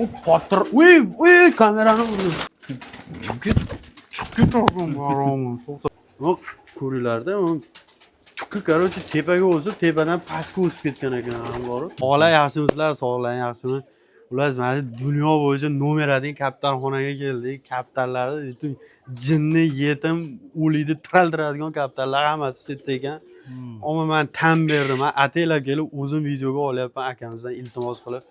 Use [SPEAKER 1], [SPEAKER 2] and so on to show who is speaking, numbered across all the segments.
[SPEAKER 1] O patır. Uy kameranı vurdu. Çık git oğlum haramı. Bak ko'ringlarda tukuk короче tepaga o'sib tepadan pastga o'sib ketgan ekan bor. Sog'lar yaxshimisizlar, sog'lar yaxshimi? Ular mana dunyo bo'yicha nomer 1 kaptarxonaga keldik. Kaptarlarni butun jinni, yetim, o'likni tiraldiradigan kaptarlar hammasi chetda ekan. Ammo men tan berdim. Ataylab kelib o'zim videoga olyapman akamizdan iltimos qilib.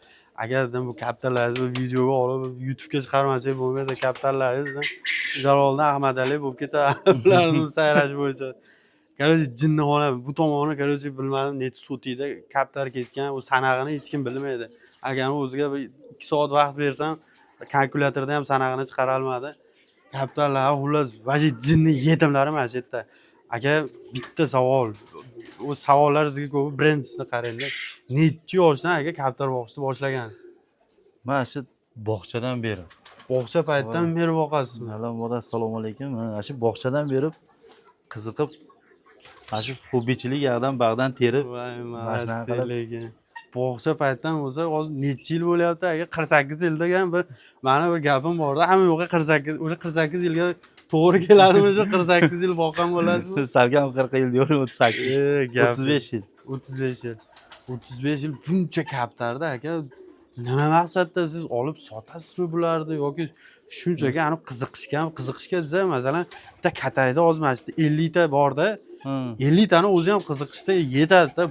[SPEAKER 1] Agar dedim bu kaptarlarni videoga olib YouTube'ga chiqarmasak bo'lmaydi kaptarlarni dedim. Jaloliddin Ahmadali bo'lib ketadi. Ularni sayrash bo'yicha. Короче, jinnixona bu tomoni короче bilmadim necha sotiyda kaptar ketgan, u sanag'ini hech kim bilmaydi. Agar o'ziga bir 2 soat vaqt bersam, kalkulyatorda ham sanag'ini chiqara olmadi. Kaptarlar xullas vaji jinni yetimlari mana shu yerda. Aka, bitta savol. O savollar sizga ko'p. Birinchisini qarangda. Necha yoshdan aka kaptar boqishni boshlagansiz?
[SPEAKER 2] Mana shu bog'chadan beri.
[SPEAKER 1] Bog'cha paytdan beri boqasizmi?
[SPEAKER 2] Assalomu alaykum. Mana shu bog'chadan beri qiziqib, mana shu hobbichilik yoqdan bag'dan terib,
[SPEAKER 1] mashina qilib. Bog'cha paytdan bo'lsa, hozir necha yil bo'lyapti aka? 48 yil degan bir meni bir gapim borda. Hamma yo'qqa 48, o'sha 48 yilga to'g'ri keladimi? O'sha 48 yil boqqan bo'lasizmi?
[SPEAKER 2] Salkam 40 yil diyorum 38. 35 yil.
[SPEAKER 1] 35 yil. 35 yil buncha kaptarda aka. Nima maqsadda siz olib sotasizmi bularni yoki shunchaki aniq qiziqishga desa, masalan, bitta katayda hozir mana shu 50 ta borda, 50 tani o'zi ham qiziqishda yetadi-da.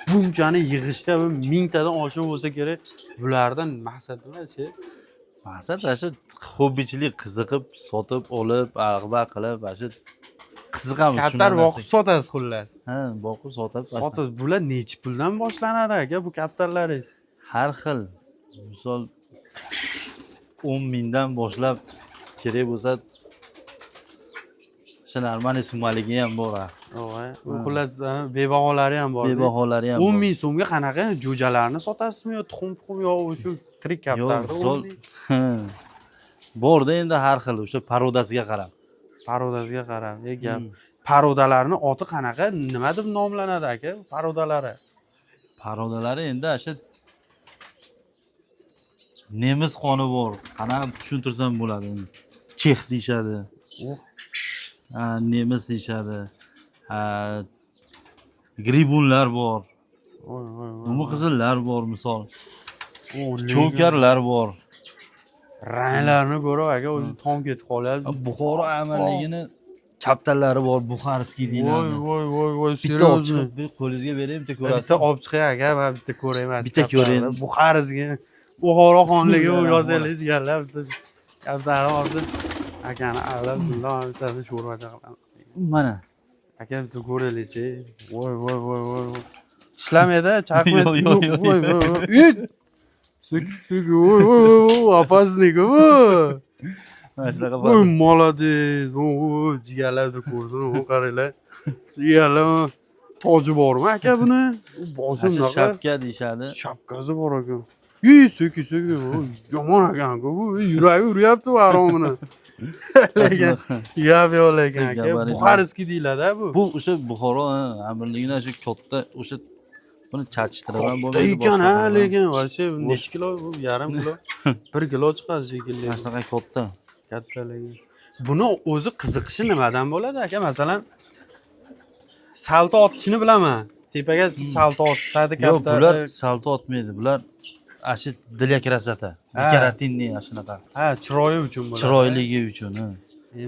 [SPEAKER 1] Bunchani yig'ishda 1000 tadan oshiq bo'lsa kerak. Bulardan maqsad nima-chi?
[SPEAKER 2] Maqsad shu hobbichilik, qiziqib, sotib, olib, ag'ba qilib, shu qiziqamiz shundan.
[SPEAKER 1] Kaptar boqib sotasiz xullas.
[SPEAKER 2] Ha, boqib sotib.
[SPEAKER 1] Sotib. Bular necha puldan boshlanadi aka bu kaptarlaringiz?
[SPEAKER 2] Har xil. Misol 10 mingdan boshlab kerak bo'lsa, shu normal summaligi ham bor.
[SPEAKER 1] Voy, xullas bebaholari ham bor.
[SPEAKER 2] Bebaholari ham bor.
[SPEAKER 1] 10 ming so'mga qanaqa jo'jalarni sotasizmi yo tuxum yo shu tirik kaptarni?
[SPEAKER 2] Borda endi har xil, o'sha parodasiga qarab.
[SPEAKER 1] Parodasiga qarab. Gap. Parodalarni oti qanaqa? Nima deb nomlanadi aka? Parodalari.
[SPEAKER 2] Parodalari endi shu nemis qoni bor. Qanaqa tushuntirsam bo'ladi. Chex deyshadi. Nemis deyshadi. Gribunlar bor. Umi qizillar bor misol. Cho'karlar bor.
[SPEAKER 1] Ranglarni ko'rib aka o'zi tom ketib qolyapti.
[SPEAKER 2] Buxoro amalligini kaptarlari bor, Buxarskiy deyiladi.
[SPEAKER 1] Voy,
[SPEAKER 2] bitta olib chiqib qo'lingizga beraymi, bitta ko'rasiz.
[SPEAKER 1] Bitta olib chiqay aka, men bitta ko'rayman.
[SPEAKER 2] Bitta ko'ring.
[SPEAKER 1] Buxarskiy, Buxoro xonligi u yozdingiz yallab kaptarni olib akani alab bundan bittasini sho'rvacha qilaman.
[SPEAKER 2] Mana
[SPEAKER 1] aka bitta ko'raylik-chi. Voy. Tishlamaydi, chaqmaydi. Voy. Sük, опасный-ku bu. Voy, молодец. Jigarlarni ko'rsin, qaranglar. Jigarlar toji bormi aka buni? Boshi bunaqa.
[SPEAKER 2] Shapka deyshadi.
[SPEAKER 1] Shapkasi bor ekan. Sük. Yomon ekan-ku bu. Yuragi uryapti haromini. Lekin yab yo'q ekan aka. Buxarskiy deyiladi bu.
[SPEAKER 2] Bu o'sha Buxoro amirligidan shu katta o'sha buni chachishtirib bo'lmaydi.
[SPEAKER 1] Ekan lekin вообще necha kilo bu? Yarim kilo, 1 kilo chiqadi shekilli.
[SPEAKER 2] Mana shunaqa katta.
[SPEAKER 1] Katta lekin. Buni o'zi qiziqishi nimadan bo'ladi aka? Masalan, salto otishni bilaman. Tepaga salto otadi
[SPEAKER 2] Yo'q,
[SPEAKER 1] katta.
[SPEAKER 2] bular salto otmaydi. Bular ashi dilya krasota. Dekorativniy shunaqa.
[SPEAKER 1] Ha, chiroyi uchun bo'ladi.
[SPEAKER 2] Chiroyligi uchun.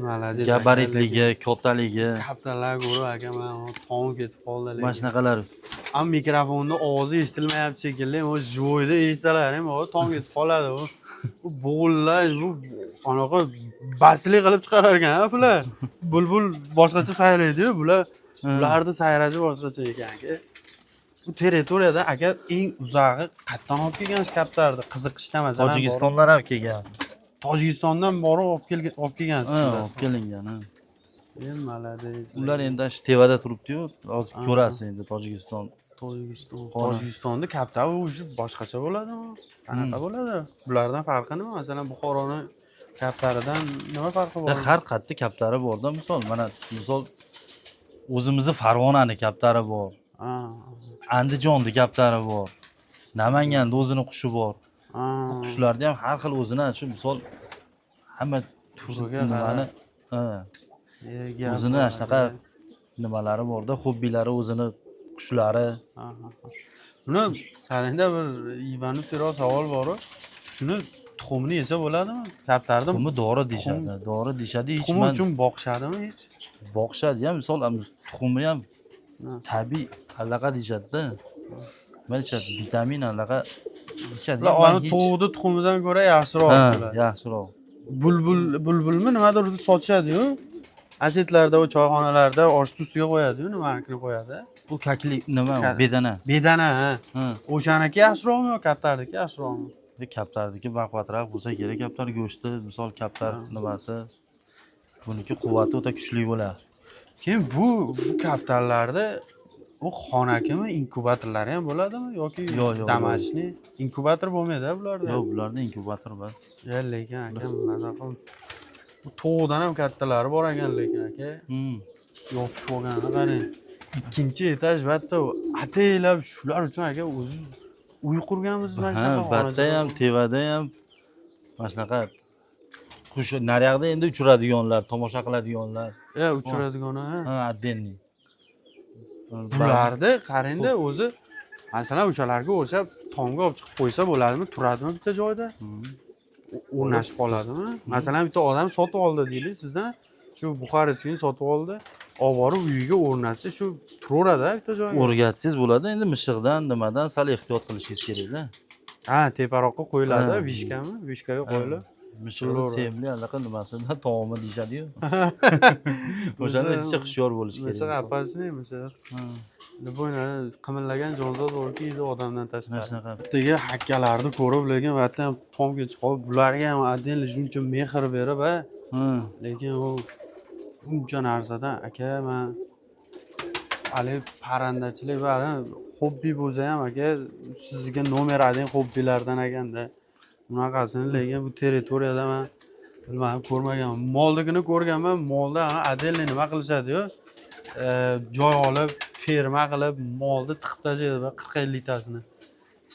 [SPEAKER 1] Malades.
[SPEAKER 2] Gabaritligi, kattaligi.
[SPEAKER 1] Kaptarlar ko'rib aka, men tom ketib qoldi lekin.
[SPEAKER 2] Mana shunaqalar.
[SPEAKER 1] Am mikrofonni ovozi eshitilmayapti shekilli. O joyda eshitsalar ham tom ketib qoladi u. Bu bo'g'illar, bu qanaqa basli qilib chiqarar ekan, bular. Bulbul boshqacha sayraydi-yu, bular. Ularni sayrashi boshqacha ekan aka. Bu territoriyada aka eng uzog'i qayerdan olib kelgansiz kaptarni? Qiziqishdan masalan.
[SPEAKER 2] Tojikistondan ham kelgan.
[SPEAKER 1] Tojikistondan borib olib kelgansiz.
[SPEAKER 2] Olib kelingan.
[SPEAKER 1] Malades.
[SPEAKER 2] Ular endi shu tevada turibdi-yu, hozir ko'rasiz endi
[SPEAKER 1] Tojikistonda kaptar o'zi boshqacha bo'ladimi? Qanaqa bo'ladi? Bulardan farqi nima? Masalan, Buxoroning kaptaridan nima farqi bor?
[SPEAKER 2] Har qayerda kaptari bor-da, misol o'zimizni Farg'onani kaptari bor. Andijonda kaptari bor. Namanganda o'zini qushi bor. Qushlarda ham har xil o'zini shu misol hamma
[SPEAKER 1] Turiga
[SPEAKER 2] nimani ha, o'zini shunaqa nimalari borda, hobbilari o'zini qushlari.
[SPEAKER 1] Buni qarangda bir Ivanov Sero savol bor. Shuni tuxumini yesa bo'ladimi? Kaptarni
[SPEAKER 2] Tuxumi dori deyishadi. Dori deyishadi. Hech
[SPEAKER 1] tuxumi
[SPEAKER 2] man
[SPEAKER 1] uchun boqishadimi hech?
[SPEAKER 2] boqishadi ham, misol tuxumi ham tabiiy allaqa deyishadi-da. Nima deyishadi? Vitamin allaqa deyishadi.
[SPEAKER 1] Ular uni tovuqni tuxumidan ko'ra yaxshiroq
[SPEAKER 2] ha,
[SPEAKER 1] bo'ladi.
[SPEAKER 2] yaxshiroq.
[SPEAKER 1] Bulbulmi nimadir sotishadi-yu. Asetlarda, o choyxonalarda oshni ustiga qo'yadi-yu, nimanikini qo'yadi.
[SPEAKER 2] Bu kaklik nima? Bedana.
[SPEAKER 1] Bedana, ha.
[SPEAKER 2] Ha.
[SPEAKER 1] O'shaniki yaxshiroqmi yo kaptarniki yaxshiroqmi?
[SPEAKER 2] Kaptardiki baquvvatroq bo'lsa kerak, kaptar go'shti, misol kaptar nimasi. Buniki quvvati o'ta kuchli bo'ladi.
[SPEAKER 1] Keyin bu kaptarlarda u xonakimi, inkubatorlari ham bo'ladimi yoki
[SPEAKER 2] Yo'q,
[SPEAKER 1] damashni? Inkubator bo'lmaydi bularda.
[SPEAKER 2] Yo'q, bularda inkubator bor.
[SPEAKER 1] Lekin aka bu tovuqdan ham kattalari bor ekan lekin aka. Yopishib olganini qarang. Ikkinchi etaj batta ataylab shular uchun aka o'zi uy qurganmisiz mana shunaqa
[SPEAKER 2] Ha, batta ham, tevada ham mana shunaqa qush naryoqda endi uchiradiganlar, tomosha qiladiganlar.
[SPEAKER 1] Uchiradigan ha.
[SPEAKER 2] Ha, отдельный.
[SPEAKER 1] Bularni qarangda o'zi masalan o'shalarga o'xshab tomga olib chiqib qo'ysa bo'ladimi? Turadimi bitta joyda? O'rnashib qoladimi? Masalan bitta odam sotib oldi deylik sizdan, shu Buxareskini sotib oldi, olib borib uyiga o'rnatsa shu turaveradi bitta joyga.
[SPEAKER 2] O'rgatsangiz bo'ladi, endi mishiqdan, nimadan sal ehtiyot qilishingiz kerak-da.
[SPEAKER 1] Ha, teparoqqa qo'yiladi, vishkami? Vishkaga qo'yilib.
[SPEAKER 2] Mishiqni sevimli allaqa nimasidan taomi deyishadi-yu. O'shani ichiga hushyor bo'lish kerak.
[SPEAKER 1] Mishiq apasini, mishiq. Bo'yna qimirlagan jonzot borki, odamdan tashqari. Bittaga hakkalarni ko'rib, lekin bu yerda ham tomga chiqib qolib, bularga ham отдельно shuncha mehr berib, lekin u uncha narsadan aka men hali parandachilik va hobbi bo'lsa ham aka sizga nomer adang hobbilardan ekanda. Bunaqasini lekin bu territoriyada men bilmadim, ko'rmaganman. Molligini ko'rganman, molda отдельно nima qilishadi-yu? Joy olib, ferma qilib, molni tiqib tashlaydi va 40-50 tasini.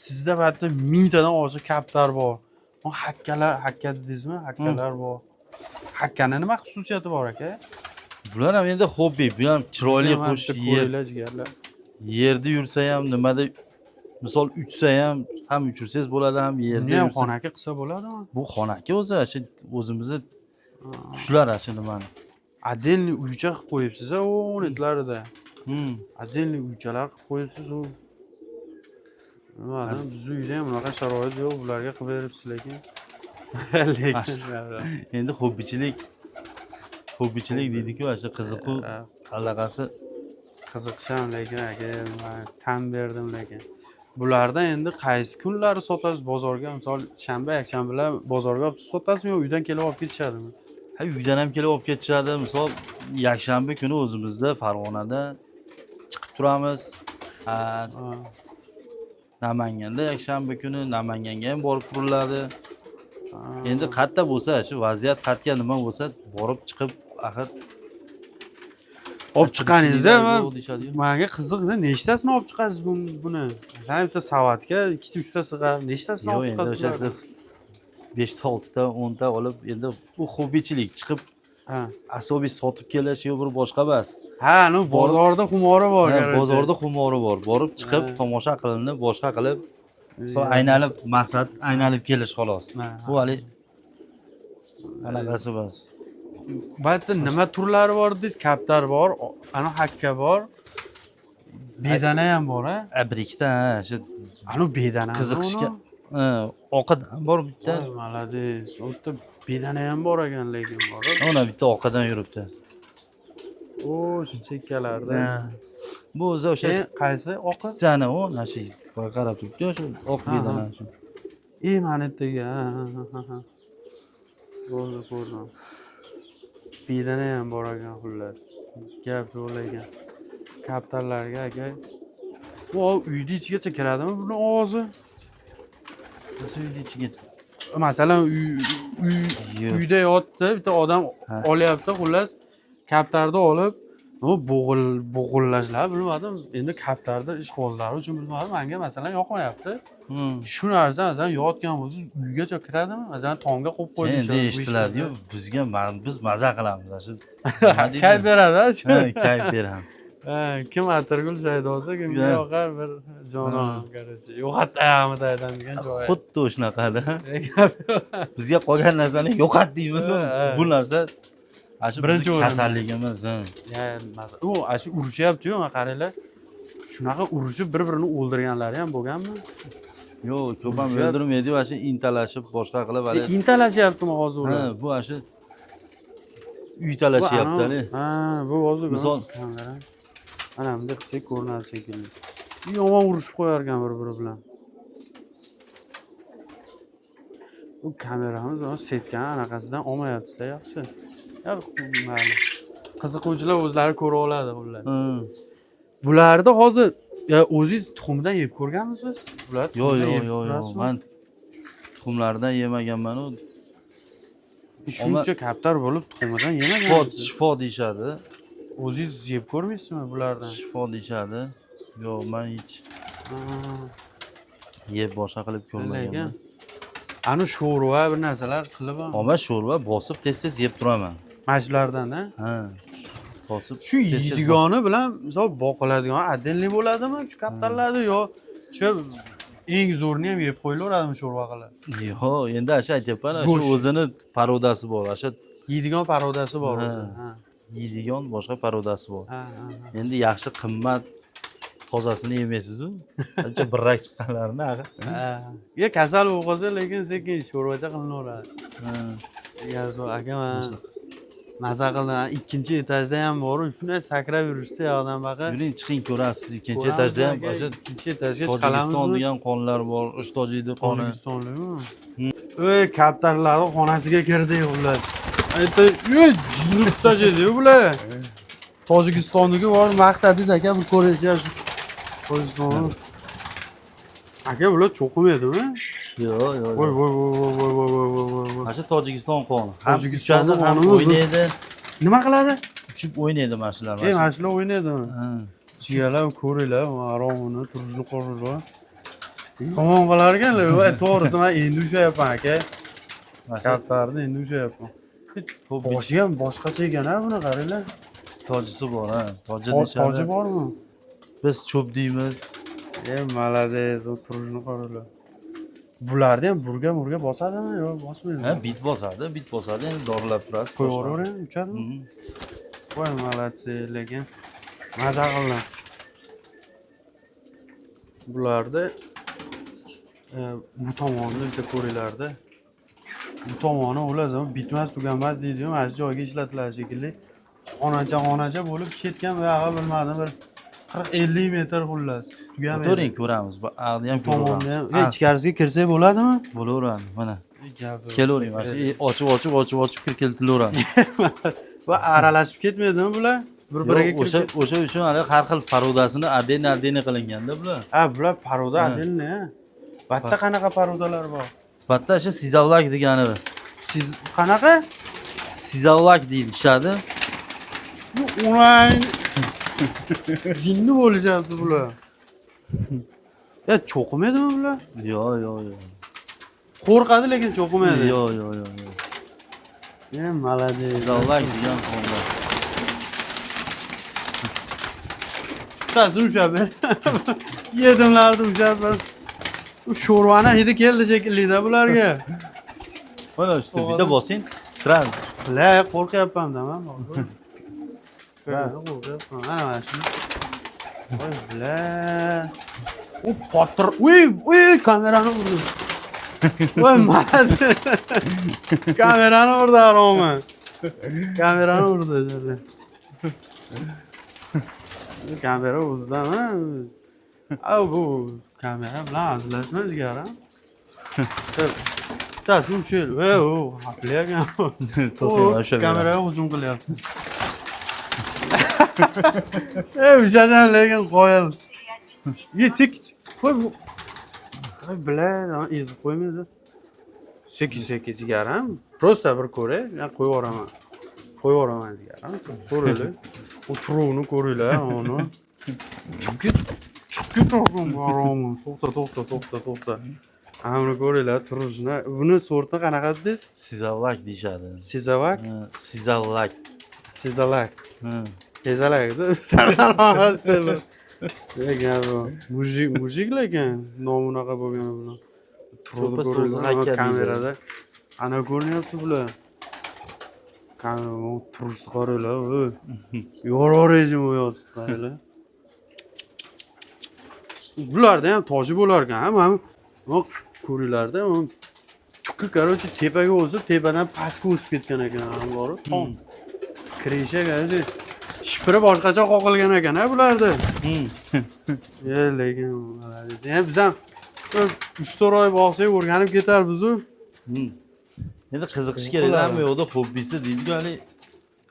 [SPEAKER 1] Sizda bu yerda 1000 tadan oshiq kaptar bor. Hakka deysizmi? Hakkalar bor. Hakkani nima xususiyati bor aka?
[SPEAKER 2] Bular ham endi hobbi, bu ham chiroyli qush, yerda yursa ham, nimada misol uchsa ham uchirsangiz bo'ladi, ham yerda
[SPEAKER 1] Buni ham
[SPEAKER 2] yursa.
[SPEAKER 1] xonaki qilsa bo'ladimi?
[SPEAKER 2] Bu xonaki o'zi, o'zimizni qushlar nimaning.
[SPEAKER 1] Отдельный uycha qilib qo'yibsiz, o'nitlarida. Отдельный uychalar qilib qo'yibsiz, u. Nimadan biz uyda ham bunaqa sharoit yo'q, bularga qilib beribsiz lekin.
[SPEAKER 2] Endi hobbichilik deydi-ku, o'sha qiziqu allaqasi
[SPEAKER 1] Qiziqisham lekin aka, men tan berdim lekin. Bulardan endi qaysi kunlari sotasiz bozorga? Misol shanba, yakshanbalar bozorga olib sotasizmi yo uydan kelib olib ketishadimi?
[SPEAKER 2] Ha, uydan ham kelib olib ketishadi. Misol yakshanba kuni o'zimizda Farg'onada chiqib turamiz. Namanganda yakshanba kuni Namanganga ham borib turiladi. Endi qayerda bo'lsa, shu vaziyat qayerga nima bo'lsa, borib chiqib axir
[SPEAKER 1] olib chiqqaningizda menga qiziqdi, nechtasini olib chiqasiz buni? Mana bitta savatga 2-3 ta sig'ar, nechtasini olib chiqasiz?
[SPEAKER 2] Yo'q, endi o'sha 5 ta, 6 ta, 10 ta olib, endi bu hobbichilik chiqib asobiy sotib kelish yo bir boshqa emas.
[SPEAKER 1] Ha, bozorda xumori bor.
[SPEAKER 2] Bozorda xumori bor. Borib chiqib tomosha qilinib, boshqa qilib, aynalib, maqsad aynalib kelish xolos. Bu hali anaqasi emas.
[SPEAKER 1] Batda nima turlari bor dedingiz? Kaptar bor, ana hakka bor. Bedana ham bor, ha?
[SPEAKER 2] Bir ikkita, shu
[SPEAKER 1] ana bedana.
[SPEAKER 2] Qiziqishga. Oqadan bor bitta.
[SPEAKER 1] Malades. O'tda bedana ham bor ekan lekin bor.
[SPEAKER 2] Ona bitta oqadan yuribdi.
[SPEAKER 1] Shu chekkalarda.
[SPEAKER 2] Bu o'sha
[SPEAKER 1] qaysi oqa?
[SPEAKER 2] Sana o, nashi qarab turibdi, shu oq bedana shu.
[SPEAKER 1] Mana yerdaga. Ko'rdim. Bedana ham bor ekan xullas. Gap yo'q ekan. Kaptarlarga aka. Bu uyning ichigacha kiradimi buni ovozi?
[SPEAKER 2] Biz uyning ichiga.
[SPEAKER 1] Masalan, uyda yotdi, bitta odam olyapti, xullas kaptarni olib, O bo'g'illashlar bilmadim. Endi kaptarda ishg'ollari uchun bilmadim. Menga masalan yoqmayapti. Shu narsa masalan yotgan o'zi uygacha kiradimi? Masalan tomga qo'yib qo'ydi.
[SPEAKER 2] Endi eshitiladi-yu, biz maza qilamiz. Shu
[SPEAKER 1] Kayf beradi-a?
[SPEAKER 2] Ha, kayf beramiz.
[SPEAKER 1] Kim atirgul saydosa kimga yoqar bir jonon, короче. Yo'qotayapmiz aytadigan joyi.
[SPEAKER 2] Xuddi o'shanaqada. Bizga qolgan narsani yo'qot deymiz. Bu narsa shu
[SPEAKER 1] birinchi
[SPEAKER 2] bizning
[SPEAKER 1] o'rinda.
[SPEAKER 2] kasalligimiz.
[SPEAKER 1] U shu urushyapti-yu, qaranglar. Shunaqa urushib bir-birini o'ldirganlari ham bo'lganmi?
[SPEAKER 2] Yo'q, ko'p ham o'ldirmaydi, shu intalashib boshqa qilib hali.
[SPEAKER 1] Intalashyaptimi hozir ular?
[SPEAKER 2] Ha, bu shu uy talashyapti.
[SPEAKER 1] Ha, bu hozir
[SPEAKER 2] Misol
[SPEAKER 1] mana bunday qilsak ko'rinadi shekilli. Yomon urushib qo'yar ekan bir-biri bilan. Bu kameramiz setgan anaqasidan olmayapti-da yaxshi. Mayli. Qiziquvchilar o'zlari ko'ra oladi ular. Bularni hozir o'zingiz tuxumidan yeb ko'rganmisiz? Bular
[SPEAKER 2] yo'q. Men tuxumlardan yemaganman-u.
[SPEAKER 1] Shuncha kaptar bo'lib tuxumidan yemagan.
[SPEAKER 2] Shifo deyshadi.
[SPEAKER 1] O'zingiz yeb ko'rmaysizmi bulardan?
[SPEAKER 2] Shifo deyshadi. Yo'q, men hech yeb boshqa qilib ko'rmaganman.
[SPEAKER 1] Ani sho'rva bir narsalar qilib ham.
[SPEAKER 2] Men sho'rva bosib tez-tez yeb turaman.
[SPEAKER 1] Mashlardan-a?
[SPEAKER 2] Ha. Bosib
[SPEAKER 1] Shu yeydigani bilan misol boqiladigan отдельный bo'ladimi? Shu kaptarlarni yo shu eng zo'rini ham yeb qo'yilaveradimi sho'rva qilib?
[SPEAKER 2] Yo'q, endi aytyapman, shu o'zini parodasi bor. Shu
[SPEAKER 1] yeydigan parodasi bor.
[SPEAKER 2] Yeydigan boshqa parodasi bor.
[SPEAKER 1] Ha.
[SPEAKER 2] Endi yaxshi qimmat tozasini yemaysiz-ku. Ancha birrak chiqqanlarini axir.
[SPEAKER 1] Ya kasal bo'lib qolsa, lekin sekin sho'rvacha qilinaveradi. Aka maza qildim. Ikkinchi etajda ham bor-ku, shunday sakrab yurishdi yoqdan baqa.
[SPEAKER 2] Yuring, chiqing ko'rasiz. Ikkinchi etajda ham o'sha
[SPEAKER 1] ikkinchi etajga
[SPEAKER 2] chiqalamizmi? Tojikiston degan qonlar bor, Tojikning qoni.
[SPEAKER 1] Tojikistonlikmi? Kaptarlarning xonasiga kirdik ular. Aytdi, jinnutda edi bular. Tojikistonniki bor, maqtadingiz aka, bu ko'rishyapti. Tojikiston. Aka bular cho'qimaydimi?
[SPEAKER 2] Yo'q.
[SPEAKER 1] Voy.
[SPEAKER 2] Mana Tojikiston qoni.
[SPEAKER 1] Tojikiston
[SPEAKER 2] ham o'ynaydi.
[SPEAKER 1] Nima qiladi?
[SPEAKER 2] Uchib o'ynaydi mana shular.
[SPEAKER 1] Mana shular o'ynaydimi? Chigalar ko'ringlar, aromini, turishni qo'rlar. Tomon qilar ekanlar. Voy, to'g'risi men endi ushlayapman aka. Kaptarni endi ushlayapman. Boshi ham boshqacha ekan-a buni qaranglar.
[SPEAKER 2] Tojisi bor, ha.
[SPEAKER 1] Toji bormi?
[SPEAKER 2] Biz cho'p deymiz.
[SPEAKER 1] Malades, o turishni qaranglar. Bularni ham burga bosadimi yo bosmaydi?
[SPEAKER 2] Ha, bit bosadi, endi dorilab turasiz.
[SPEAKER 1] Qo'yaveravering, uchadimi? Voy, malatsi, lekin maza qildim. Bularni bu tomonni bitta ko'ringlar-da. Bu tomoni o'lazi, bitmas tuganmas deydi-yu, mana shu joyga ishlatiladi shekilli. Xonacha bo'lib ketgan va ag'a bilmadim bir 40-50 metr xullas. Tugamaydi.
[SPEAKER 2] O'tiring, ko'ramiz. Bu aqni ham ko'ramiz.
[SPEAKER 1] Ichkarisiga kirsak bo'ladimi?
[SPEAKER 2] Bo'laveradi, mana. Kelavering, mana shu ochib kiritilaveradi.
[SPEAKER 1] Va aralashib ketmaydimi bular? Bir-biriga kirib.
[SPEAKER 2] O'sha uchun hali har xil parodasini отдельно qilinganda bular.
[SPEAKER 1] Ha, bular paroda отдельно. Batta qanaqa parodalar bor?
[SPEAKER 2] Batta shu sizavlak degani.
[SPEAKER 1] Siz qanaqa?
[SPEAKER 2] Sizavlak deyiladi.
[SPEAKER 1] Ulan jinni bo'lishyapti bular. Ya cho'qimaydimi bular?
[SPEAKER 2] Yo'q.
[SPEAKER 1] Qo'rqadi lekin cho'qimaydi.
[SPEAKER 2] Yo'q.
[SPEAKER 1] Malades.
[SPEAKER 2] Sizavlak degan qonlar.
[SPEAKER 1] Tasum ushlab ber. Yedimlarni ushlab ber. U sho'rvani hidi keldi shekilli-da bularga.
[SPEAKER 2] Mana shu bitta bosing, sirani.
[SPEAKER 1] La, qo'rqyapman-da men. Sirani qo'rqyapman. Mana shu. Voy, bla. U potir. Uy, kamerani urdi. Voy, mana. Kamerani urdi aromi. Kamerani urdi. Kamera o'zidami? Bu kamera bilan hazillashmas garam. Tasum shel. O, haqligan. Kameraga hujum qilyapti. O'shadan lekin qo'yil. Yechik. Qo'y bu. Voy, bilan ezib qo'ymaydi. Seki garam. Просто bir ko'ray, men qo'yib yuboraman. Qo'yib yuboraman garam. Ko'raylik. O'tiruvini ko'ringlar uni. Chiqib ketadi haromi. To'xta. Amri ko'ringlar turishni. Buni sorti qanaqa dedingiz?
[SPEAKER 2] Sizavak deyishadi.
[SPEAKER 1] Sizavak?
[SPEAKER 2] Ha, Sizavak.
[SPEAKER 1] Sizalak.
[SPEAKER 2] Ha.
[SPEAKER 1] Tezalakda saralag'asi. Lekin bu mujik lekin nomi unaqa bo'lgani bilan. Turib
[SPEAKER 2] To'pa so'zi
[SPEAKER 1] ko'ringlar
[SPEAKER 2] haykal
[SPEAKER 1] kamerada. Ana ko'rinyapti bular. Kamera turishni qaranglar. Yorug' rejim o'yapsiz qaranglar. Bularda ham toji bo'lar ekan, mana bu ko'ringlarda, tukki короче tepaga o'zi tepadan pastga o'sib ketgan ekan, hamlari. Kirisha qaranglar. Shipri boshqacha qoqilgan ekan, bularda. Lekin biz ham 3-4 oy boqsak o'rganib ketarmiz-ku.
[SPEAKER 2] Endi qiziqish kerak, hamma yoqda hobbisi deydi-ku, hali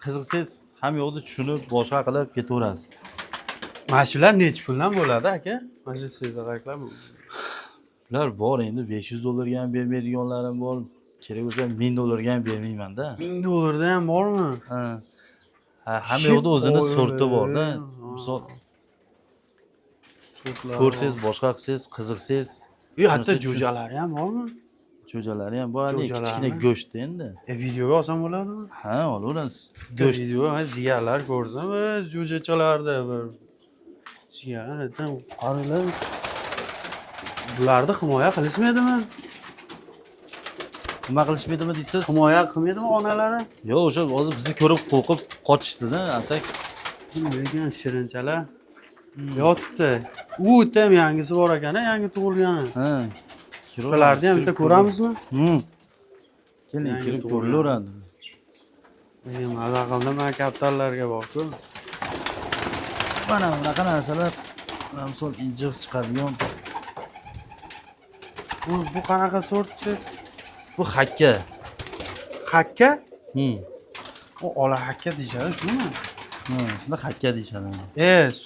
[SPEAKER 2] qiziqsangiz hamma yoqda tushunib boshqa qilib ketaverasiz.
[SPEAKER 1] Mana shular necha puldan bo'ladi aka? Mana shu sezag'aklar.
[SPEAKER 2] Ular bor endi $500 ham bermaydiganlarim bor. Kerak bo'lsa $1000 ham bermayman-da.
[SPEAKER 1] $1000 ham bormi?
[SPEAKER 2] Ha. Hamma yoqda o'zini sorti bor-da. Misol ko'rsangiz, boshqa qilsangiz, qiziqsangiz,
[SPEAKER 1] hatto jo'jalari ham bormi?
[SPEAKER 2] jo'jalari ham bor, hali kichkina go'sht endi.
[SPEAKER 1] Videoga olsam bo'ladimi?
[SPEAKER 2] Ha, olaverasiz. Go'sht
[SPEAKER 1] Video, jigarlar ko'rsam, jo'jachalarda bir jigar, qarilar. Bularni himoya qilishmaydimi?
[SPEAKER 2] Nima qilishmaydimi deysiz?
[SPEAKER 1] Himoya qilmaydimi onalari?
[SPEAKER 2] Yo'q, o'sha hozir bizni ko'rib qo'rqib qochishdi-da, atak.
[SPEAKER 1] Lekin shirinchalar yotibdi. U ham yangisi bor ekan, yangi tug'ilgani.
[SPEAKER 2] Ha.
[SPEAKER 1] Shularni ham bitta ko'ramizmi?
[SPEAKER 2] Keling, kirib ko'rilaveradi.
[SPEAKER 1] Maza qildim, men kapitallarga borku.
[SPEAKER 2] Mana bunaqa narsalar, misol injiq chiqadigan.
[SPEAKER 1] Bu qanaqa sortchi?
[SPEAKER 2] Bu hakka.
[SPEAKER 1] Hakka? O ola hakka deyishadi, shumi?
[SPEAKER 2] Shunda hakka deyishadi.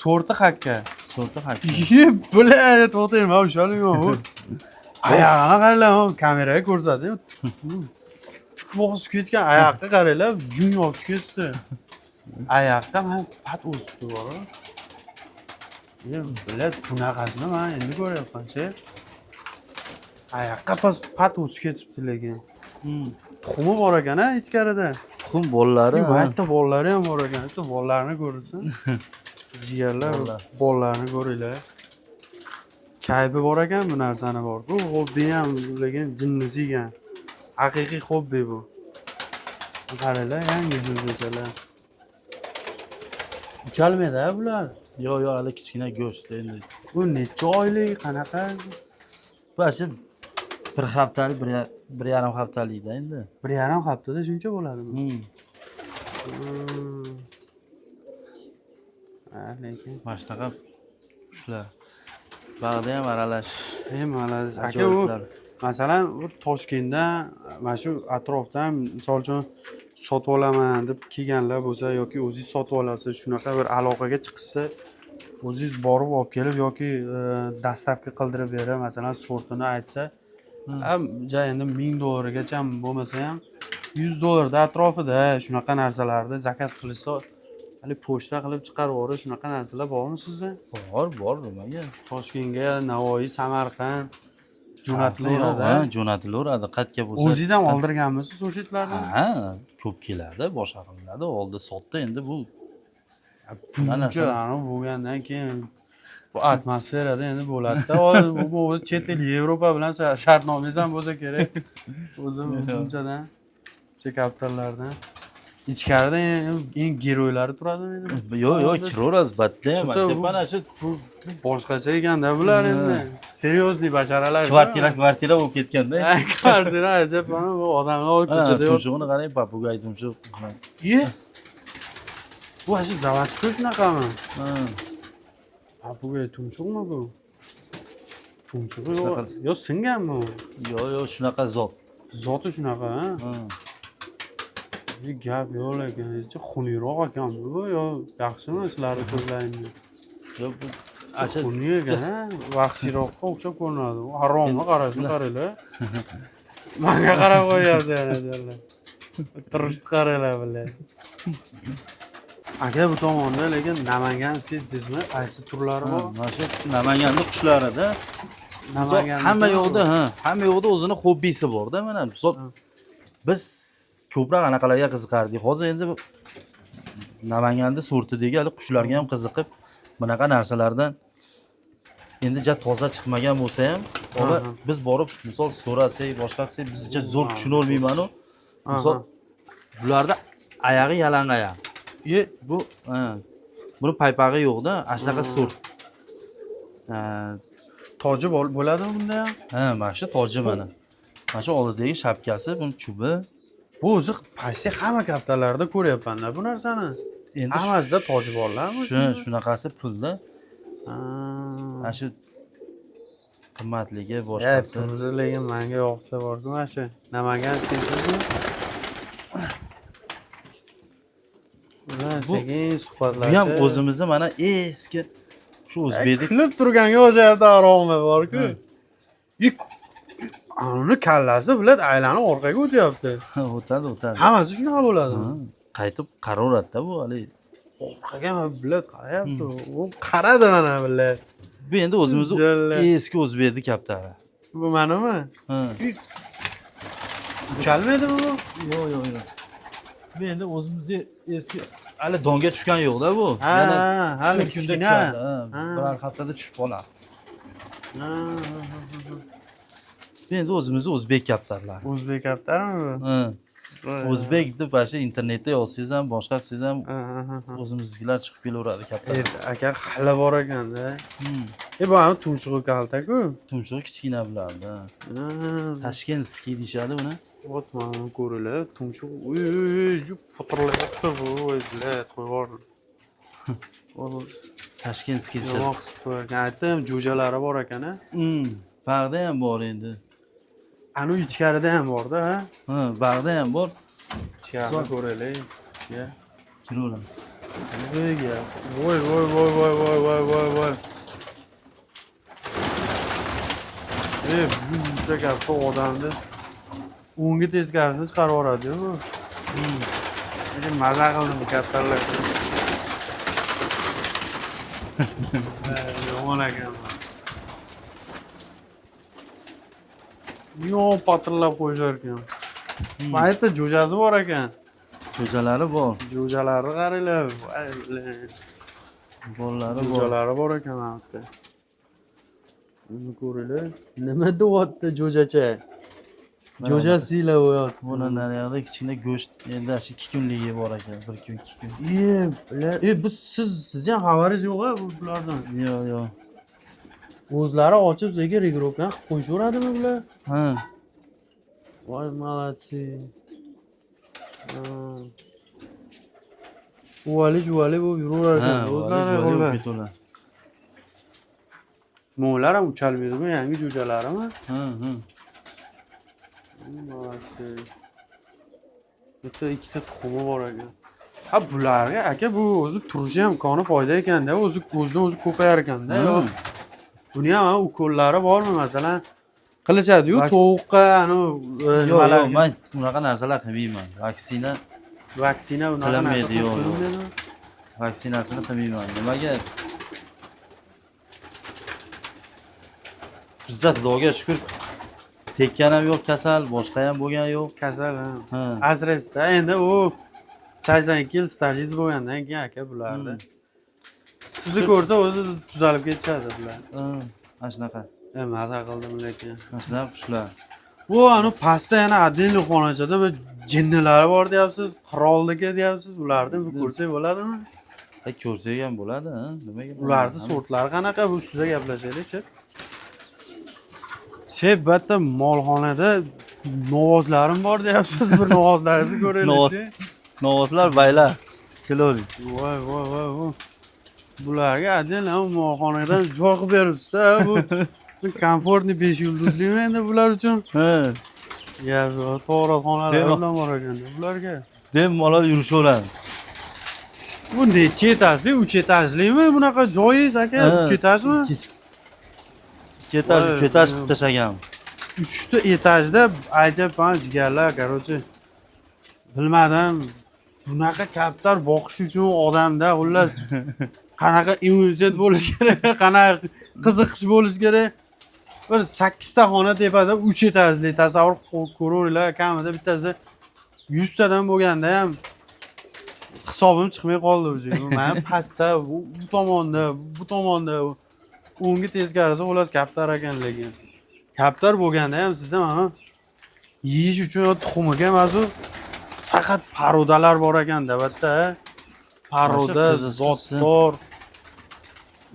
[SPEAKER 1] Sorti hakka.
[SPEAKER 2] Sorti hakka.
[SPEAKER 1] Bular to'xtang, men ushalayman. Oyog'ini qaranglar, kameraga ko'rsating. Tuk bosib ketgan oyoqqa qaranglar, jun yopib ketdi. Oyoqda men pat o'sibdi bor. Bular bunaqasini men endi ko'ryapman-chi. Oyoqqa pat o'sib ketibdi lekin. Tuxumi bor ekan-a ichkarida.
[SPEAKER 2] Tuxum bolalari.
[SPEAKER 1] Bitta bolalari ham bor ekan. Bitta bolalarini ko'rsin. Jigarlar, bolalarini ko'ringlar. Kaybi bor ekan bu narsani bor. Bu hobbi ham lekin jinnisi ekan. Haqiqiy hobbi bu. Qaranglar, yangi jo'jachalar. Uchalmaydi bular.
[SPEAKER 2] Yo'q, hali kichkina go'sht endi.
[SPEAKER 1] Bu necha oylik, qanaqa?
[SPEAKER 2] Bashim bir haftalik, bir yarim haftalikda endi.
[SPEAKER 1] 1,5 haftada shuncha bo'ladimi? Lekin
[SPEAKER 2] Mana shunaqa qushlar. Bag'da ham aralash.
[SPEAKER 1] Malaz. Aka, u masalan, u Toshkentda mana shu atrofdan misol uchun sotib olaman deb kelganlar bo'lsa yoki o'zingiz sotib olasiz, shunaqa bir aloqaga chiqsa, o'zingiz borib olib kelib yoki dastavka qildirib berib, masalan, sortini aytsa, endi $1000 gacha bo'lmasa ham $100 atrofida shunaqa narsalarni zakaz qilishsa, hali pochta qilib chiqarib yuboradi. Shunaqa narsalar bormi sizda?
[SPEAKER 2] Bor, nimaga?
[SPEAKER 1] Toshkentga, Navoiy, Samarqand jo'natilaveradi.
[SPEAKER 2] Jo'natilaveradi. Qayerga bo'lsa.
[SPEAKER 1] O'zingiz ham oldirganmisiz o'sha itlarni?
[SPEAKER 2] Ha, ko'p keladi, boshqa qilinadi. Oldi sotdi, endi bu
[SPEAKER 1] buncha bo'lgandan keyin bu atmosferada endi bo'ladi-da. Bu o'zi chet el Yevropa bilan shartnomangiz ham bo'lsa kerak. O'zi bunchadan, kapitallardan. Ichkarida eng geroylari turadimi endi?
[SPEAKER 2] Yo'q, kiraverasiz batda ham. Mana shu
[SPEAKER 1] boshqacha ekanda bular endi. Seriozli basharalar.
[SPEAKER 2] Kvartira bo'lib ketganda.
[SPEAKER 1] Kvartira deb mana bu odamlar ko'chada yotibdi.
[SPEAKER 2] Tumshug'ini qarang, papugay tumshuq.
[SPEAKER 1] Bu shu zavodskoy shunaqami? Papugay tumshuqmi bu? Tumshug'i yo singanmi?
[SPEAKER 2] Yo'q, shunaqa zot.
[SPEAKER 1] Zoti shunaqa, ha? Gap yo'q lekin, xuniyroq ekanmi bu? Yo, yaxshimi sizlarni ko'zlaringiz?
[SPEAKER 2] Yo'q, bu
[SPEAKER 1] xuniy ekan, ha? Vahshiyroqqa o'xshab ko'rinadi. Haromni qarashni qaranglar. Menga qarab qo'yapti yana derlar. Turishni qaranglar bilan. aka bu tomonda lekin namanganskiy deysizmi? Qaysi turlari bor?
[SPEAKER 2] Mana shu Namanganda qushlarida
[SPEAKER 1] Namanganda
[SPEAKER 2] hamma
[SPEAKER 1] turlari
[SPEAKER 2] yoqda,
[SPEAKER 1] bor.
[SPEAKER 2] hamma yoqda o'zini xobbisi bor-da. Mana misol biz ko'proq anaqalarga qiziqardik. Hozir endi Namanganda sortidagi hali qushlarga ham qiziqib, bunaqa narsalardan endi toza chiqmagan bo'lsa ham,
[SPEAKER 1] Aha.
[SPEAKER 2] biz borib misol so'rasak, boshqa qilsak bizcha zo'r tushuna olmayman-u. Misol bularda oyog'i yalang oyoq. Bu buni paypog'i yo'q-da, ashunaqa sort.
[SPEAKER 1] Toji bo'ladimi bunda ham?
[SPEAKER 2] Mana shu toji mana. Mana shu oldidagi shapkasi, buni chubi.
[SPEAKER 1] Bu o'zi pastda hamma kaptalarda ko'ryapman-da bu narsani.
[SPEAKER 2] Endi
[SPEAKER 1] Hammasida toji borlarmi?
[SPEAKER 2] Shunaqasi pulda. Mana shu qimmatligi boshqasi.
[SPEAKER 1] Turdi lekin menga yoqsa bor-ku mana shu. Namanganskiysizmi? Bu sekin suhbatlashib.
[SPEAKER 2] Bu ham o'zimizni mana eski shu o'zbekdek
[SPEAKER 1] Kulib turganga o'zayapti aromi bor-ku. Uni kallasi bilan aylanib orqaga o'tyapti.
[SPEAKER 2] o'tadi.
[SPEAKER 1] Hammasi shunaqa bo'ladi.
[SPEAKER 2] Qaytib qaraveradida bu hali.
[SPEAKER 1] Orqaga mana bilat qarayapti. U qaradi mana bilat.
[SPEAKER 2] Bu endi o'zimizni eski o'zbekdek kaptari.
[SPEAKER 1] Bu manimi? Uchalmaydimi bu?
[SPEAKER 2] Yo'q. Bu endi o'zimizni eski hali donga tushgan yo'q-da bu.
[SPEAKER 1] Hali
[SPEAKER 2] kunda
[SPEAKER 1] kichkina.
[SPEAKER 2] tushadi. Bir haftada tushib qoladi. Bu endi o'zimizni o'zbek kaptarlari.
[SPEAKER 1] O'zbek kaptarmi bu?
[SPEAKER 2] O'zbek deb mana internetda yozsangiz ham, boshqa qilsangiz ham o'zimiznikilar chiqib kelaveradi kaptar.
[SPEAKER 1] Aka hali bor ekanda. Bu ham tumshug'i kalta-ku.
[SPEAKER 2] Tumshug'i kichkina bularda. Tashkentskiy deyishadi buni.
[SPEAKER 1] O'tmani ko'ringlar, tumshuq potirlayapti bu o'zlar qo'yvor.
[SPEAKER 2] Tashkentskiy deyishadi.
[SPEAKER 1] Yo'q, qisib aytdim, jo'jalari bor ekan-a.
[SPEAKER 2] Bag'da ham bor endi.
[SPEAKER 1] Anu ichkarida ham bor-da, ha?
[SPEAKER 2] Bag'da ham bor.
[SPEAKER 1] Ichkarida ko'raylik.
[SPEAKER 2] Kiraveram.
[SPEAKER 1] Voy. Buncha katta odamni o'nga teskarisini chiqarib yuboradi-yu bu. Lekin maza qildim kattalar. Yomon ekan. Yo'q, patirlab qo'yishar ekan. Mayda jo'jasi bor ekan.
[SPEAKER 2] Jo'jalari bor.
[SPEAKER 1] Jo'jalari qaranglar.
[SPEAKER 2] Bolalari bor.
[SPEAKER 1] Jo'jalari bor ekan haqda. Buni ko'ringlar. Nima deyapti jo'jacha? Jo'ja siylab qo'yapti.
[SPEAKER 2] Buni naryoqda kichkina go'sht endi shu 2 kunligi bor ekan, 1 kun, 2 kun.
[SPEAKER 1] Bu siz ham xabaringiz yo'q-a bulardan?
[SPEAKER 2] Yo'q.
[SPEAKER 1] O'zlari ochib sizga regirovkani qilib qo'yishaveradimi bular? Voy, молодцы. Uvali bo'lib yuraverar ekan o'zlari. Mo'lar ham uchalmaydi-ku, yangi jo'jalarimi? Молодцы. Bitta ikkita tuxumi bor ekan. Ha bularga aka bu o'zi turishi ham koni foyda ekanda, o'zi o'zidan o'zi ko'payar ekanda. Buni ham ukollari bormi masalan? Qilishadi-yu tovuqqa
[SPEAKER 2] yo'q, men unaqa narsalar qilmayman. Vaksina unaqa
[SPEAKER 1] qilmaydi, yo'q.
[SPEAKER 2] Vaksinasini qilmayman. Nimaga? Bizda Xudoga shukr tekkan ham yo'q kasal, boshqa ham bo'lgan yo'q.
[SPEAKER 1] Kasal ha. Asrasda endi u 82 yil stajingiz bo'lgandan keyin aka bularda. Sizni ko'rsa o'zi tuzalib ketishadi bular.
[SPEAKER 2] Mana shunaqa.
[SPEAKER 1] Maza qildim lekin.
[SPEAKER 2] Mana shunaqa qushlar.
[SPEAKER 1] Bu anu pastda yana отдельный xonachada bir jinnilari bor deyapsiz, qiroldika deyapsiz. Ularni bir ko'rsak bo'ladimi?
[SPEAKER 2] Ko'rsak ham bo'ladi, nimaga?
[SPEAKER 1] Ularning sortlari qanaqa? Bu ustida gaplashaylik-chi. Bitta molxonada novozlarim bor deyapsiz. Bir novozlaringizni ko'raylik-chi.
[SPEAKER 2] Novozlar baylar. Kelavering.
[SPEAKER 1] Voy. Bularga отдельно molxonadan joy qilib beribsiz-da. Bu komfortni 5 yulduzlimi endi bular uchun? Ya, tug'ruqxonalar bilan bor ekanda bularga.
[SPEAKER 2] Bemalol yurishaveradi.
[SPEAKER 1] Bu necha etajli? 3 etajlimi? Bunaqa joyingiz aka? 3 etajmi?
[SPEAKER 2] 2 etaj, 3 etaj qilib tashagan.
[SPEAKER 1] 3 etajda ajab jigarlar, короче. Bilmadim. bunaqa kaptar boqish uchun odamda xullas qanaqa immunitet bo'lishi kerak, qanaqa qiziqish bo'lishi kerak. Bir 8 ta xona tepada 3 etajli tasavvur ko'ringlar, kamida bittasida 100 tadan bo'lganda ham hisobim chiqmay qoldi o'zi. Men pastda, bu tomonda, bu tomonda o'ngi teskarisi xullas kaptar ekan lekin. Kaptar bo'lganda ham sizda mana yeyish uchun tuxumiga emas u faqat parodalar bor ekan davatda. Paroda, zotdor.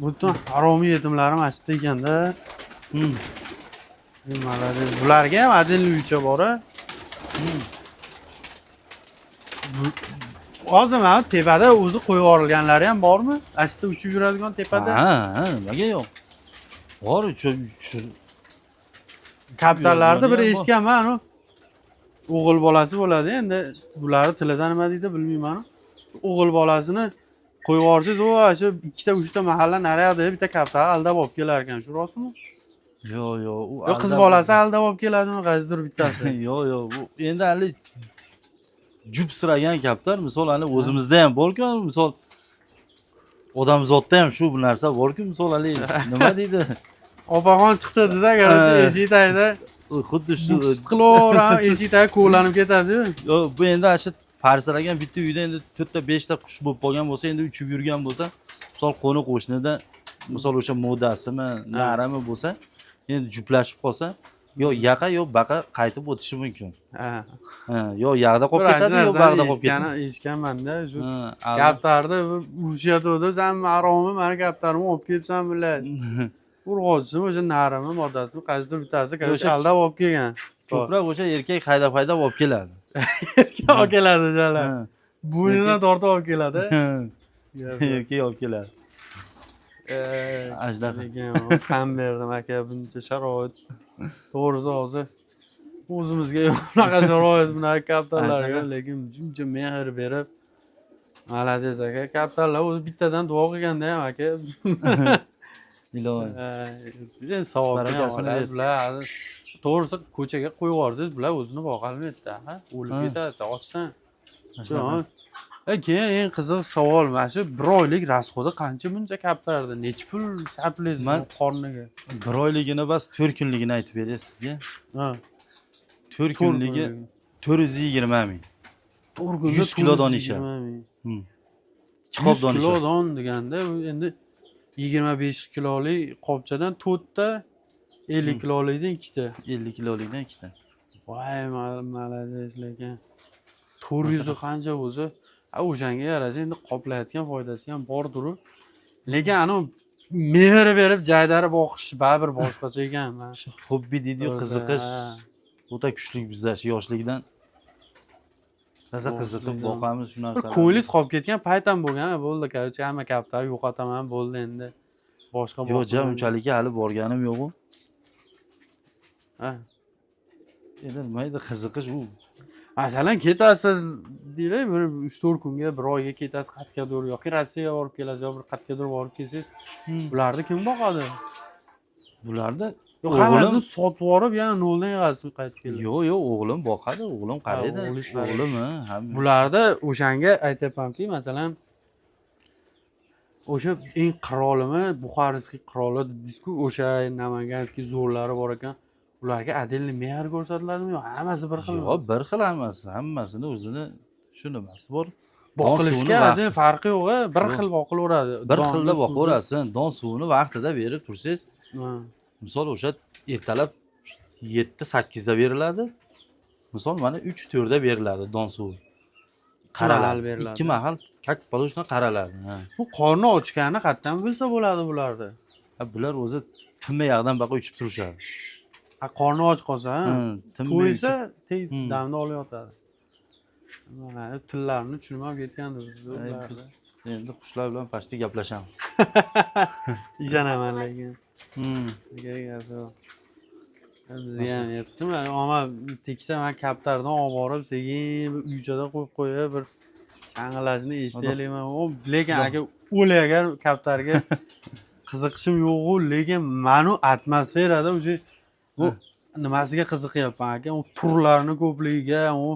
[SPEAKER 1] Butun haromiy yetimlarim ashda ekanda. Malades. Bularga ham adil uycha bor-a. Hozir mana tepada o'zi qo'yib yuborilganlari ham bormi? Ashda uchib yuradigan tepada.
[SPEAKER 2] Ha, nimaga yo'q? Bor uchib
[SPEAKER 1] Kaptarlarda bir eshitganman u. O'g'il bolasi bo'ladi endi. Bularni tilida nima deydi bilmayman. O'g'il bolasini qo'yib yuborsangiz, u o'sha 2 ta 3 ta mahalla naryoqda bitta kaptar aldab olib kelar ekan, shu rostmi?
[SPEAKER 2] Yo'q, yo'q, u
[SPEAKER 1] Yo qiz bolasi aldab olib keladimi, qaysidir bittasi?
[SPEAKER 2] Yo'q, yo'q, bu endi hali jupsiragan kaptar, misol hali o'zimizda ham bor-ku, misol odamzodda ham shu bir narsa bor-ku, misol hali nima deydi?
[SPEAKER 1] Opaxon chiqdi dedi-da, qarasa eshik tagida
[SPEAKER 2] Xuddi shu
[SPEAKER 1] qilaveram, eshik tagi ko'lanib ketadi-yu.
[SPEAKER 2] yo'q, bu endi shu parsiragan bitta uyda endi 4 ta 5 ta qush bo'lib qolgan bo'lsa, endi uchib yurgan bo'lsa, misol qo'ni qo'shnida, misol o'sha modasimi, narami bo'lsa, endi juplashib qolsa, yo yaqa yo baqa qaytib o'tishi mumkin.
[SPEAKER 1] Ha.
[SPEAKER 2] Yo yog'da qolib ketadi, yo bag'da qolib ketadi.
[SPEAKER 1] Eshitganman-da, shu kaptarni urishyotdi, "Sen maromni, meni kaptarimni olib kelibsan biladi." Urg'ochimi, o'sha narimi, modasimi, qaysidir bittasi o'sha aldab olib kelgan.
[SPEAKER 2] Ko'proq o'sha erkak haydab olib keladi.
[SPEAKER 1] Erkak olib keladi jalar. Bo'ynidan tortib olib keladi.
[SPEAKER 2] Erkak olib keladi. Ajdaho.
[SPEAKER 1] Lekin ham berdim aka buncha sharoit. To'g'risi hozir o'zimizga bunaqa sharoit, bunaqa kaptarlarga, lekin shuncha mehr berib, malades aka. Kaptarlar o'zi bittadan duo qilganda ham aka.
[SPEAKER 2] Ilohi.
[SPEAKER 1] Sen savob
[SPEAKER 2] Barakasini bersin.
[SPEAKER 1] bular. To'g'risi ko'chaga qo'yib yuborsangiz, bular o'zini boqolmaydi-da, ha? O'lib ketadi ochdan. Keyin eng qiziq savol mana shu 1 oylik rasxodi qancha buncha kaptarda? Necha pul sarflaysiz qorniga?
[SPEAKER 2] 1 oyligini bas 4 kunligini aytib beray sizga.
[SPEAKER 1] Ha.
[SPEAKER 2] 4 kunligi 420 ming.
[SPEAKER 1] 4 kunda
[SPEAKER 2] 100 kilo don ishi. 2 qop
[SPEAKER 1] 100
[SPEAKER 2] don
[SPEAKER 1] kilo
[SPEAKER 2] ishi.
[SPEAKER 1] don deganda endi 25 kilolik qopchadan 4 ta, 50 kilolikdan 2 ta.
[SPEAKER 2] 50 kilolikdan 2 ta.
[SPEAKER 1] Voy, malades lekin. 400 qancha bo'lsa, o'shanga yarasa endi qoplayotgan foydasi ham bordir. Lekin ana mehr berib jaydarib o'qish baribir boshqacha ekan.
[SPEAKER 2] Shu hobbi deydi-yu, qiziqish. O'ta kuchli bizda shu yoshlikdan. Rosa qiziqib boqamiz shu narsalarni.
[SPEAKER 1] Ko'nglingiz qolib ketgan payt ham bo'lgan, bo'ldi, короче, hamma kaptar yo'qotaman, bo'ldi endi. Boshqa
[SPEAKER 2] Yo'q, ja unchalik hali borganim yo'q-ku.
[SPEAKER 1] Ha.
[SPEAKER 2] Endi nima edi qiziqish u.
[SPEAKER 1] Masalan, ketasiz deylik, bir 3-4 kunga, 1 oyga ketasiz qatgadir yoki Rossiyaga borib kelasiz, yo bir qatgadir borib kelsangiz, bularni kim boqadi?
[SPEAKER 2] Bularda
[SPEAKER 1] Yo'q, hammasini sotib yorib, yana noldan yig'asiz qaytib keladi.
[SPEAKER 2] yo'q, o'g'lim boqadi, o'g'lim qaraydi. O'g'limi?
[SPEAKER 1] Bularda o'shanga aytayapmanki, masalan, o'sha eng qirolimi, Buxarestskiy qiroli dedingiz-ku, o'sha Namanganskiy zo'rlari bor ekan. Ularga adilli mehr ko'rsatiladimi yo hammasi bir xil?
[SPEAKER 2] Yo'q, bir xil hammasi. Hammasini o'zini shu nimasi bor.
[SPEAKER 1] Boqilishga adil farqi yo'q-a, bir xil boqilaveradi.
[SPEAKER 2] Bir xilda boqaverasiz. Don suvini vaqtida berib tursangiz, misol o'sha ertalab 7-8 da beriladi. Misol mana 3-4 da beriladi don suvi. Qaraladi. 2 mahal kak paloshdan qaraladi.
[SPEAKER 1] Bu qorni ochgani qayerdan bilsa bo'ladi bularda?
[SPEAKER 2] Bular o'zi timma yog'dan baqa ichib turishadi.
[SPEAKER 1] Qorni och qolsa, to'ysa damni olib yotadi. Mana tillarni tushunmab ketgandi biz.
[SPEAKER 2] Endi qushlar bilan pashti gaplashamiz.
[SPEAKER 1] Ishonaman lekin. Bizga ham yetishmi? Ama tekisa men kaptardan olib borib, sekin uychada qo'yib bir chang'ilashni eshitaylikman. Lekin aka o'lagan kaptarga qiziqishim yo'q-ku, lekin meni atmosferada o'sha bu nimasiga qiziqyapman aka, u turlarni ko'pligiga, u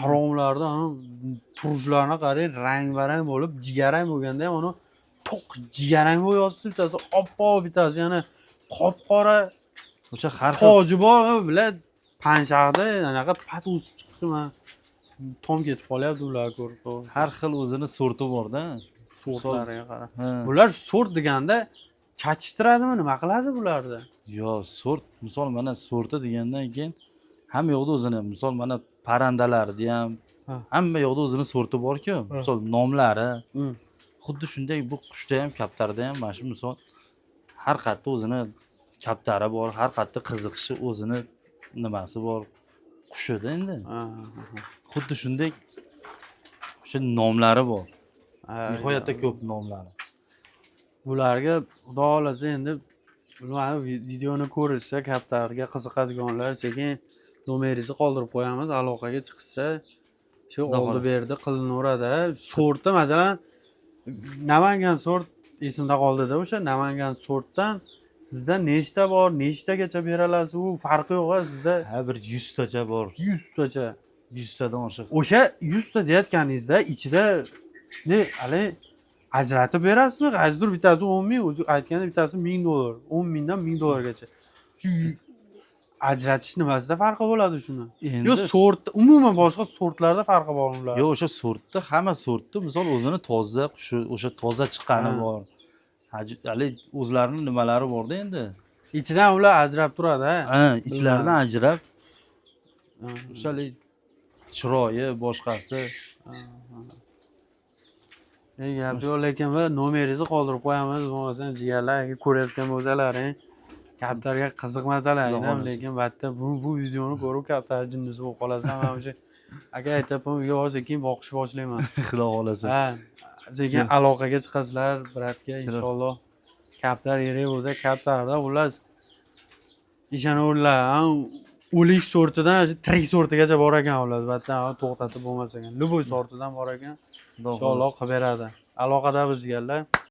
[SPEAKER 1] Haromlarda turishlarini qarang, rang-barang bo'lib, jigarrang bo'lganda ham uni to'q jigarrang bo'yasi, bittasi oppoq, bittasi yana qop-qora
[SPEAKER 2] O'sha har xil
[SPEAKER 1] toji bor, bilan panshaqda anaqa pat o'sib chiqdi. Men tom ketib qolyapti ular ko'rib.
[SPEAKER 2] har xil o'zini sorti bor-da.
[SPEAKER 1] Sortlariga qara.
[SPEAKER 2] Ha.
[SPEAKER 1] Bular sort deganda chachishtiradimi, nima qiladi bularda?
[SPEAKER 2] Yo, sort, misol mana sorti degandan keyin hamma yoqda o'zini, misol mana parandalarida ham
[SPEAKER 1] Ha.
[SPEAKER 2] hamma yoqda o'zini sorti bor-ku. Misol nomlari,
[SPEAKER 1] Hmm.
[SPEAKER 2] xuddi shunday bu qushda ham, kaptarda ham mana shu misol har qayerda o'zini kaptari bor, har qayerda qiziqishi o'zini nimasi bor qushida endi. Xuddi shunday o'sha nomlari bor. Nihoyatda ko'p nomlari.
[SPEAKER 1] Bularga xudo xolasa endi mana videoni ko'rishsa, kaptarga qiziqadiganlar sekin nomeringizni qoldirib qo'yamiz, aloqaga chiqsa shu
[SPEAKER 2] Xudo
[SPEAKER 1] oldi
[SPEAKER 2] xohlasa.
[SPEAKER 1] berdi qilinadi. Sortda masalan Namangan sort esimda qoldida, o'sha Namangan sortdan sizda nechta bor, nechtagacha bera olasiz? U farqi yo'q-a sizda
[SPEAKER 2] Ha, bir 100 tacha bor.
[SPEAKER 1] 100 tacha.
[SPEAKER 2] 100 tadan oshiq.
[SPEAKER 1] O'sha 100 ta deyotganingizda ichida hali ajratib berasizmi? Qaysidir bittasi 10 ming, o'zi aytganda bittasi 1000 dollar, 10 mingdan 1000 dollargacha. Shu ajratish nimasida farqi bo'ladi shuni?
[SPEAKER 2] Endi
[SPEAKER 1] Yo, sort, umuman boshqa sortlarda farqi bormi ular?
[SPEAKER 2] Yo, o'sha sortda, hamma sortda misol o'zini toza qushi, o'sha toza chiqqani
[SPEAKER 1] Ha.
[SPEAKER 2] bor. Hali o'zlarining nimalari bor-da endi.
[SPEAKER 1] Ichidan ular ajrab turadi, ha.
[SPEAKER 2] Ha, ichlaridan ajrab,
[SPEAKER 1] Ha.
[SPEAKER 2] o'shalik chiroyi boshqasi.
[SPEAKER 1] Gap yo'q, lekin va nomeringizni qoldirib qo'yamiz. Bo'lmasam jigarlar agar ko'rayotgan bo'lsalaring, kaptarga qiziqmasalaring ham,
[SPEAKER 2] Xudo
[SPEAKER 1] lekin batda bu videoni ko'rib kaptar jinnisi bo'lib qolasan. Men o'sha aka aytayapman, uyga hozir keyin boqishni boshlayman.
[SPEAKER 2] Xudo xolasa.
[SPEAKER 1] Ha, sekin aloqaga chiqasizlar, bratga inshaalloh. Kaptar yirik bo'lsa, kaptarda xullas ishonaverlar. O'lik sortidan tirik sortigacha bor ekan xullas. Batda to'xtatib bo'lmas ekan. Luboy sortidan bor ekan.
[SPEAKER 2] Xudo
[SPEAKER 1] Inshaalloh
[SPEAKER 2] xolasa.
[SPEAKER 1] qilib beradi. Aloqada bizgalar.